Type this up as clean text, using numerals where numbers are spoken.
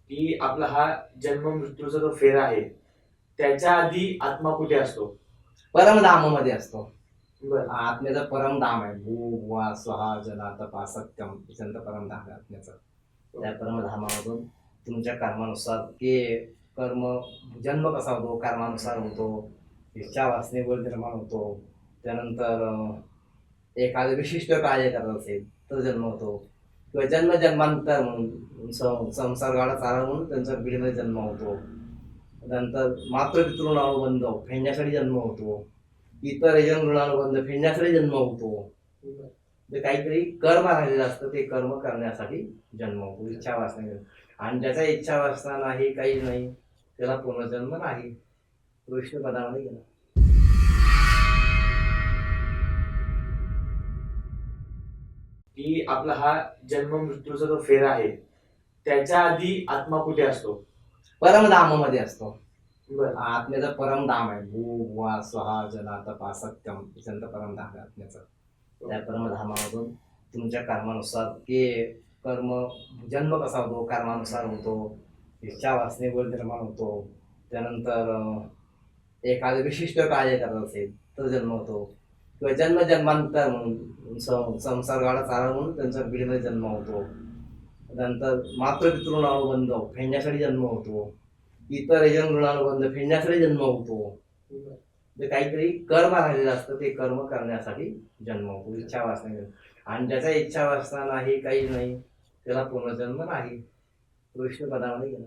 की आपला हा जन्म मृत्यूचा जो फेरा आहे त्याच्या आधी आत्मा कुठे असतो? परमधामामध्ये असतो. बर. आत्म्याचं परमधाम आहे. भू भुवा स्वहा जना तपा सत्यम संत परमधाम आहे आत्म्याचं. त्या परमधामामधून तुमच्या कर्मानुसार ते कर्म जन्म कसा होतो, कर्मानुसार होतो, इच्छा वासनेवर निर्माण होतो. त्यानंतर एखादं विशिष्ट कार्य करत असेल तर जन्म होतो किंवा जन्मजन्मांतर म्हणून संसर्गाला चालणं म्हणून त्यांचा पिढीमध्ये जन्म होतो. नंतर मातृपितृ अनुबंध फेडण्यासाठी जन्म होतो. इतर यजन ऋणानुबंध फेडण्यासाठी जन्म होतो. जे काहीतरी कर्म राहिलेलं असतं ते कर्म करण्यासाठी जन्म होतो. इच्छा वासना आणि ज्याचा इच्छा वासना नाही, काही नाही, त्याला पुनर्जन्म नाही. विष्णू पदामध्ये गेला. की आपला हा जन्म मृत्यूचा जो फेरा आहे त्याच्या आधी आत्मा कुठे असतो? परमधामामध्ये असतो. बर. आत्म्याचं परमधाम आहे. भू भुवा स्वहा जना तपा सत्यम संत परमधाम आहे आत्म्याचं. त्या परमधामामधून तुमच्या कर्मानुसार ते कर्म जन्म कसा होतो, कर्मानुसार होतो, इच्छा वासनेवर निर्माण होतो. त्यानंतर एखादं विशिष्ट कार्य करत असेल तर जन्म होतो किंवा जन्मजन्मांतर म्हणून संसर्गाला चालणं म्हणून त्यांचा पिढीमध्ये जन्म होतो. नंतर मातृपितृ अनुबंध फेडण्यासाठी जन्म होतो. इतर यजन ऋणानुबंध फेडण्यासाठी जन्म होतो. जे काहीतरी कर्म राहिलेलं असतं ते कर्म करण्यासाठी जन्म होतो. इच्छा वासना आणि ज्याचा इच्छा वासना नाही, काही नाही, त्याला पुनर्जन्म नाही. विष्णू पदामध्ये गेला.